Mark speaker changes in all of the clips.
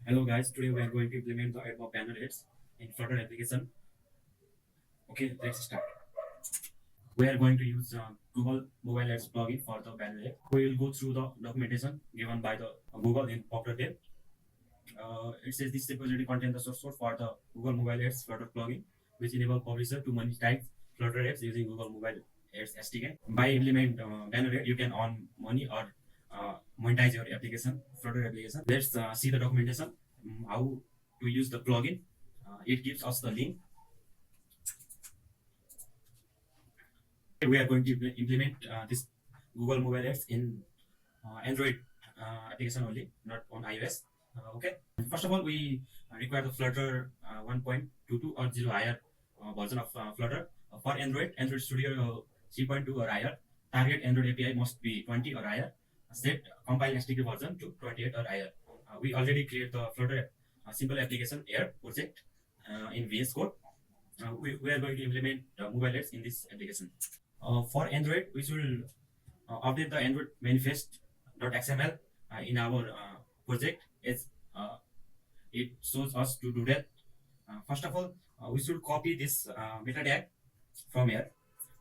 Speaker 1: Hello guys, today we are going to implement the Admob Banner Ads in Flutter application. Okay, let's start. We are going to use Google Mobile Ads plugin for the banner ad. We will go through the documentation given by the Google in popular tab. It says this repository contains the source code for the Google Mobile Ads Flutter plugin, which enable publisher to monetize Flutter ads using Google Mobile Ads SDK. By implement banner ad, you can earn money or monetize your application, Flutter application. Let's see the documentation, how to use the plugin. It gives us the link. We are going to implement this Google Mobile Ads in Android application only, not on iOS. Okay. First of all, we require the Flutter 1.22 or 0 higher version of Flutter. For Android Studio 3.2 or higher. Target Android API must be 20 or higher. Set compile SDK version to 28 or higher. We already create the Flutter simple application here project in VS Code. We are going to implement mobile ads in this application. For Android, we should update the Android manifest.xml in our project. It shows us to do that. First of all, we should copy this meta tag from here,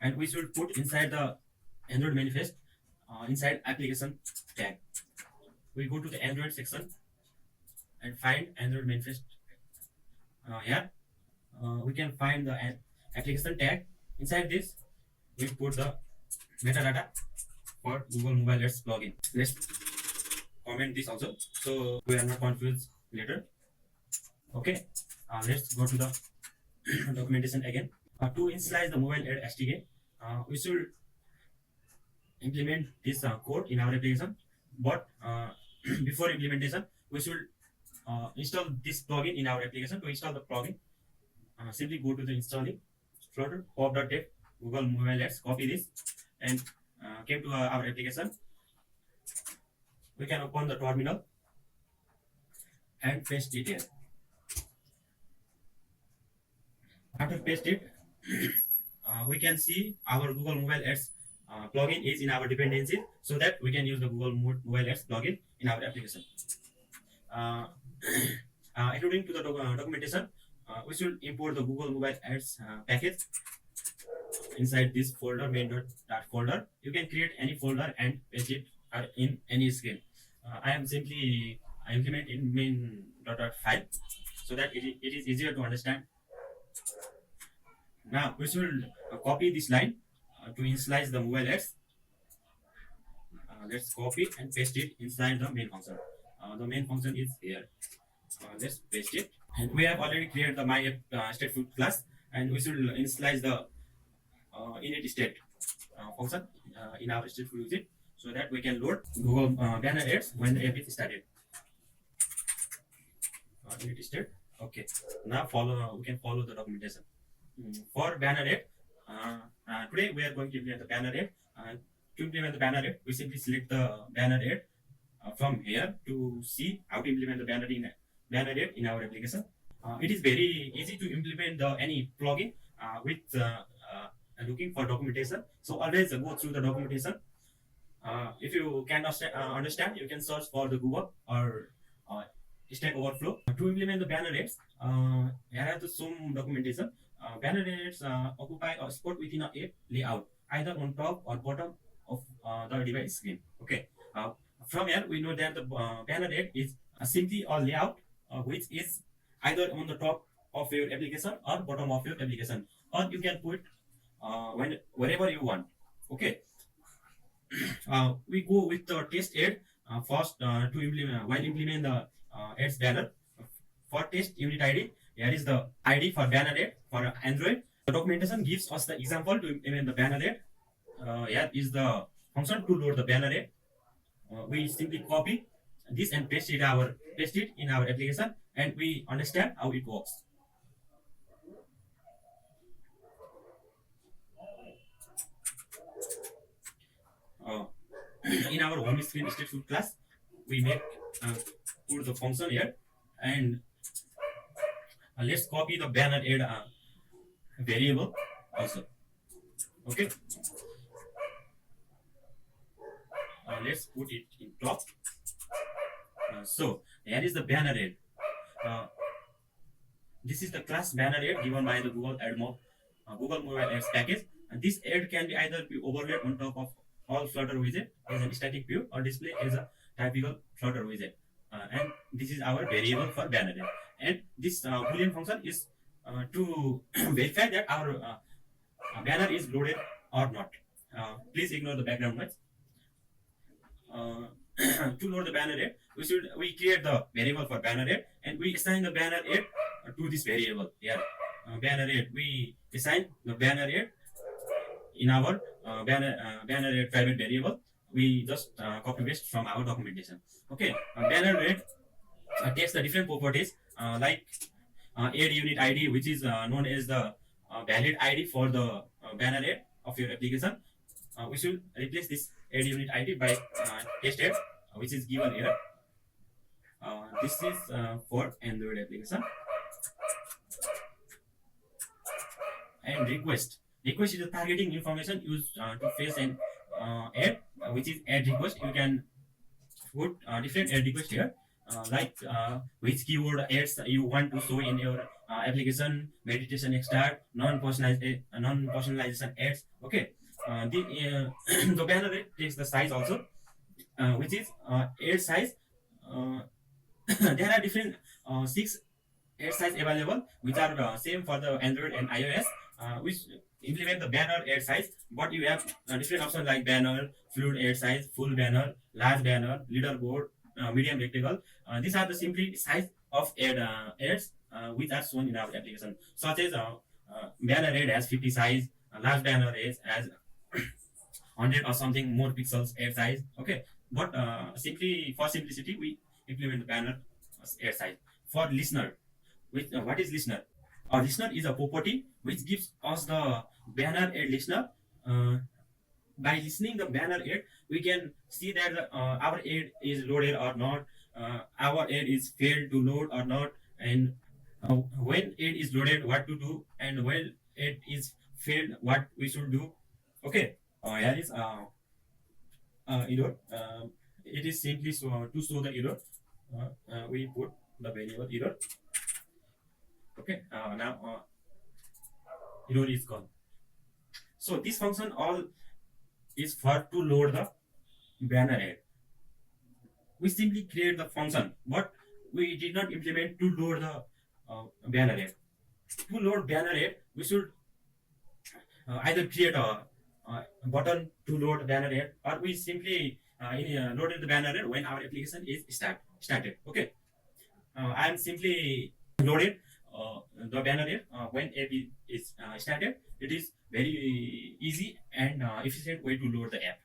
Speaker 1: and we should put inside the Android manifest inside application tag. We go to the Android section and find Android manifest here. We can find the application tag. Inside this, we put the metadata for Google Mobile Ads plugin. Let's comment this also so we are not confused later. Okay, let's go to the documentation again. To initialize the mobile ad SDK, we should implement this code in our application. But before implementation, we should install this plugin in our application. To install the plugin, simply go to the installing Flutter pop.dev Google Mobile Ads, copy this and came to our application. We can open the terminal and paste it here. After paste it, we can see our Google Mobile Ads plugin is in our dependency, so that we can use the Google Mobile Ads plugin in our application. According to the documentation, we should import the Google Mobile Ads package inside this folder, main.dat folder. You can create any folder and paste it in any screen. I am simply implement in main.dat file so that it is easier to understand. Now we should copy this line to initialize the mobile ads. Let's copy and paste it inside the main function. The main function is here. Let's paste it. And we have already created the my app stateful class, and we should initialize the init state function in our stateful widget so that we can load Google banner ads when the app is started. Init state. Okay. Now we can follow the documentation. For banner ad, today we are going to implement the banner ad. To implement the banner ad, we simply select the banner ad from here to see how to implement the banner ad in our application. It is very easy to implement any plugin with looking for documentation. So always go through the documentation. If you can understand, you can search for the Google or Stack Overflow. To implement the banner ads, here are some documentation. Banner ads occupy a spot within an app layout, either on top or bottom of the device screen. Okay. From here, we know that the banner ad is simply a layout which is either on the top of your application or bottom of your application, or you can put wherever you want. Okay. We go with the test ad first to implement while implement the ads banner. For test unit ID, here is the ID for banner ad for Android. The documentation gives us the example to implement the banner ad. Here is the function to load the banner ad. We simply copy this and paste it in our application, and we understand how it works. In our home screen stateful class, we make put the function here, and let's copy the banner ad variable also. Okay. Let's put it in top. So here is the banner ad. uh, this is the class banner ad given by the Google AdMob Google Mobile Ads package. And this ad can be either be overlaid on top of all Flutter widget as a static view or display as a typical Flutter widget. And this is our variable for banner ad. And this boolean function is to verify that our banner is loaded or not. Please ignore the background noise. uh, to load the banner ad, we create the variable for banner ad and we assign the banner ad to this variable here. Banner ad, we assign the banner ad in our banner ad private variable. We just copy paste from our documentation. Okay, banner ad takes the different properties like ad unit ID, which is known as the valid ID for the banner ad of your application. We should replace this ad unit ID by test ad, which is given here. This is for Android application. And request. Request is the targeting information used to face an ad, which is ad request. You can put different ad request here, like which keyword ads you want to show in your application, meditation extract, non-personalization ads. Okay, the banner ad takes the size also, which is ad size. Uh, there are different six ad size available, which are same for the Android and iOS, which implement the banner ad size. But you have different options like banner, fluid ad size, full banner, large banner, leaderboard, medium rectangle. These are the simply size of ads which are shown in our application, such as banner ad has 50 size, large banner ad has 100 or something more pixels ad size. Okay, but simply for simplicity, we implement the banner ad size. For listener, what is listener? A listener is a property which gives us the banner ad listener. Uh, by listening the banner ad, we can see that our ad is loaded or not, our ad is failed to load or not, and when ad is loaded, what to do, and when ad is failed, what we should do. Okay, here is error. It is simply to show the error. We put the variable error. Okay, now error is gone. So this function all is for to load the banner ad. We simply create the function, but we did not implement to load the banner ad. To load banner ad, we should either create a button to load banner ad, or we simply loaded the banner ad when our application is started. Okay, I am simply loaded the banner ad when app is started. It is very easy and efficient way to load the app.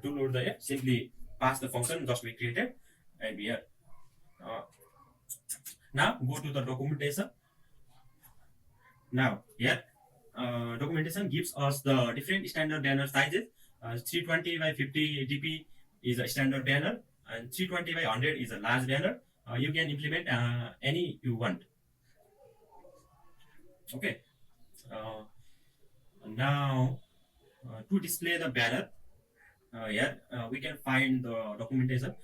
Speaker 1: To load the app, simply pass the function just we created, and we are now go to the documentation. Now here, documentation gives us the different standard banner sizes. 320 by 50 dp is a standard banner, and 320 by 100 is a large banner. You can implement any you want. Okay. Uh, Now to display the banner, here we can find the documentation.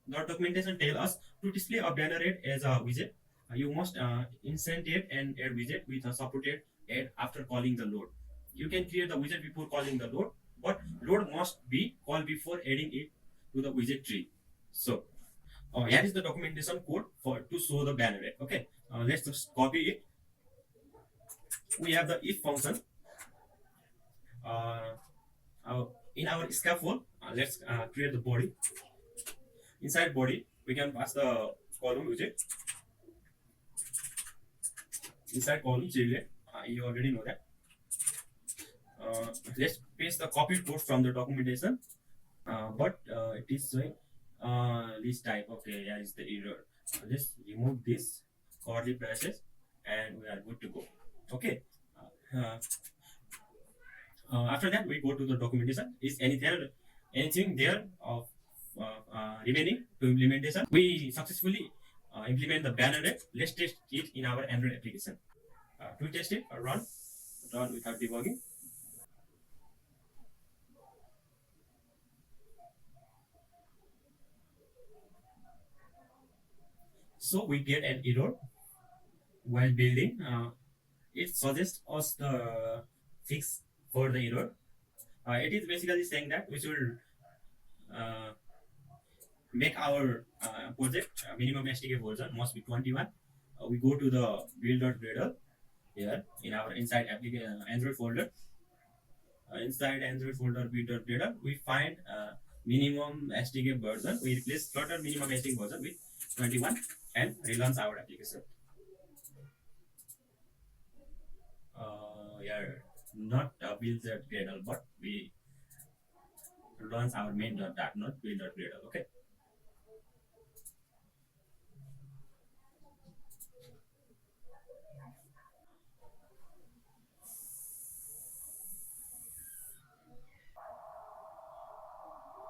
Speaker 1: The documentation tells us to display a banner ad as a widget. You must insert it and add widget with a supported ad after calling the load. You can create the widget before calling the load, but load must be called before adding it to the widget tree. So here is the documentation code for to show the banner ad. Okay, let's just copy it. We have the if function. Uh, in our scaffold, let's create the body. Inside body, we can pass the column widget. Inside column children, you already know that. Let's paste the copied code from the documentation, but it is showing this type. Okay, here is the error. Let's remove this curly braces, and we are good to go. Okay. Uh, After that, we go to the documentation. Is anything there of remaining to implementation? We successfully implement the banner ad. Let's test it in our Android application. To test it, run without debugging. So we get an error while building. It suggests us the fix for the error. It is basically saying that we should uh, make our project minimum SDK version must be 21. We go to the build.gradle here in our inside application Android folder. Inside Android folder build.gradle, we find minimum SDK version. We replace Flutter minimum SDK version with 21 and relaunch our application. Yeah, not build.gradle, but we launch our main.dat, not build.gradle. Okay.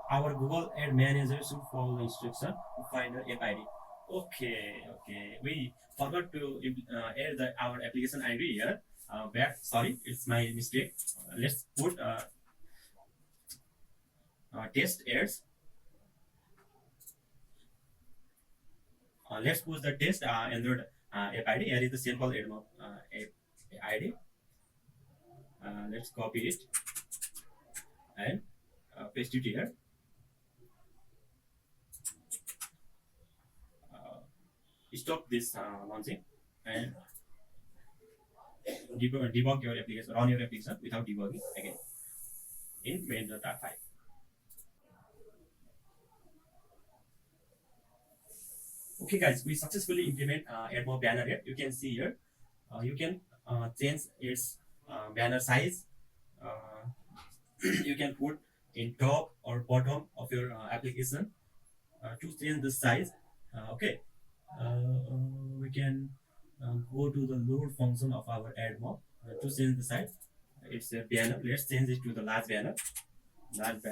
Speaker 1: Our Google Ad Manager should follow the instruction to find the app ID. Okay, okay. We forgot to add our application ID here. Back, sorry, it's my mistake. Let's put test ads. Let's put the test Android app ID. Here is the sample AdMob app ID. Let's copy it and paste it here. Stop this launching and debug your application, run your application without debugging again in main.5. Okay, guys, we successfully implement AdMob Banner Ad. You can see here, you can change its banner size. Uh, you can put in top or bottom of your application to change the size. Okay, we can go to the load function of our AdMob to change the size. It's a banner. Let's change it to the large banner, and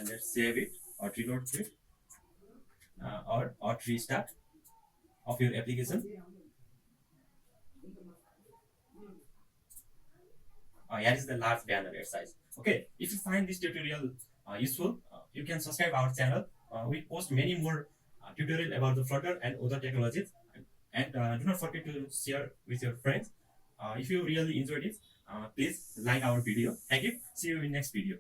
Speaker 1: let's save it or reload it or restart of your application. Here is the large banner size. Okay, if you find this tutorial useful, you can subscribe our channel. We post many more tutorial about the Flutter and other technologies. And do not forget to share with your friends. If you really enjoyed it, please like our video. Thank you. See you in next video.